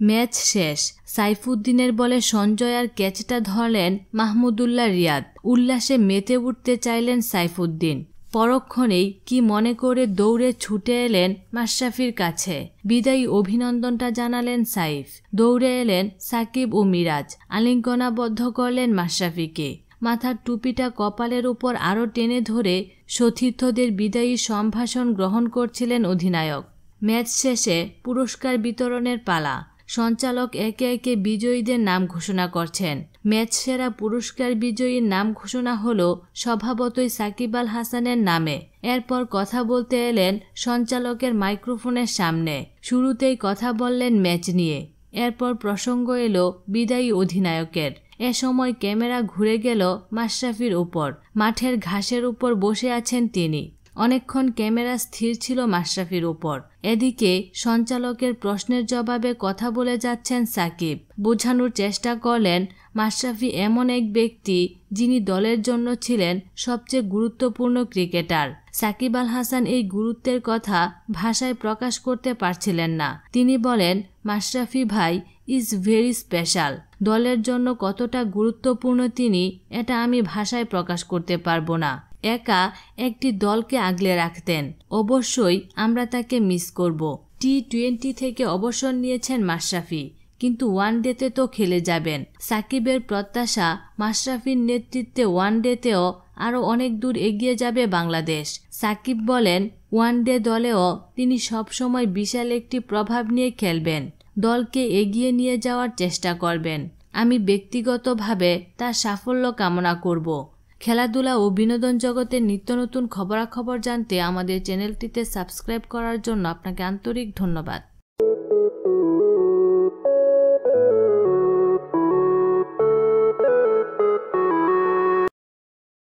Match শেষ, সাইফুদ্দিনের বলে সঞ্জয় আর ক্যাচটা ধরলেন মাহমুদুল্লাহ রিয়াদ। উল্লাসে মেতে উঠতে চাইলেন সাইফুদ্দিন। পরক্ষণেই কি মনে করে দৌড়ে ছুটে এলেন মাশরাফির কাছে। বিদায়ী অভিনন্দনটা জানালেন সাইফ। দৌড়ে এলেন সাকিব ও মিরাজ, আলিঙ্গনাবদ্ধ করলেন মাশরাফিকে। মাথার টুপিটা কপালের উপর আরও টেনে ধরে সতীর্থদের বিদায়ী সম্ভাষণ গ্রহণ করছিলেন অধিনায়ক। ম্যাচ শেষে পুরস্কার বিতরণের পালা। সঞ্চালক একে একে বিজয়ীদের নাম ঘোষণা করছেন। ম্যাচ সেরা পুরস্কার বিজয়ীর নাম ঘোষণা হলো স্বভাবতই সাকিব আল হাসানের নামে। এরপর কথা বলতে এলেন সঞ্চালকের মাইক্রোফোনের সামনে। শুরুতেই কথা বললেন ম্যাচ নিয়ে। এরপর প্রসঙ্গ এলো বিদায়ী অধিনায়কের। এ সময় ক্যামেরা ঘুরে গেল মাশরাফির উপর। মাঠের ঘাসের উপর বসে আছেন তিনি। অনেকক্ষণ ক্যামেরা স্থির ছিল মাশরাফির উপর। এদিকে সঞ্চালকের প্রশ্নের জবাবে কথা বলে যাচ্ছেন সাকিব। বোঝানোর চেষ্টা করলেন মাশরাফি এমন এক ব্যক্তি যিনি দলের জন্য ছিলেন সবচেয়ে গুরুত্বপূর্ণ ক্রিকেটার। সাকিব আল হাসান এই গুরুত্বের কথা ভাষায় প্রকাশ করতে পারছিলেন না। তিনি বলেন, মাশরাফি ভাই ইজ ভেরি স্পেশাল। দলের জন্য কতটা গুরুত্বপূর্ণ তিনি, এটা আমি ভাষায় প্রকাশ করতে পারবো না। একা একটি দলকে আগলে রাখতেন। অবশ্যই আমরা তাকে মিস করব। টি-20 থেকে অবসর নিয়েছেন মাশরাফি, কিন্তু ওয়ানডেতে তো খেলে যাবেন। সাকিবের প্রত্যাশা মাশরাফির নেতৃত্বে ওয়ানডেতেও আরও অনেক দূর এগিয়ে যাবে বাংলাদেশ। সাকিব বলেন, ওয়ানডে দলেও তিনি সবসময় বিশাল একটি প্রভাব নিয়ে খেলবেন। দলকে এগিয়ে নিয়ে যাওয়ার চেষ্টা করবেন। আমি ব্যক্তিগতভাবে তার সাফল্য কামনা করব। খেলাধুলা ও বিনোদন জগতের নিত্য নতুন খবরাখবর জানতে আমাদের চ্যানেলটিতে সাবস্ক্রাইব করার জন্য আপনাকে আন্তরিক ধন্যবাদ।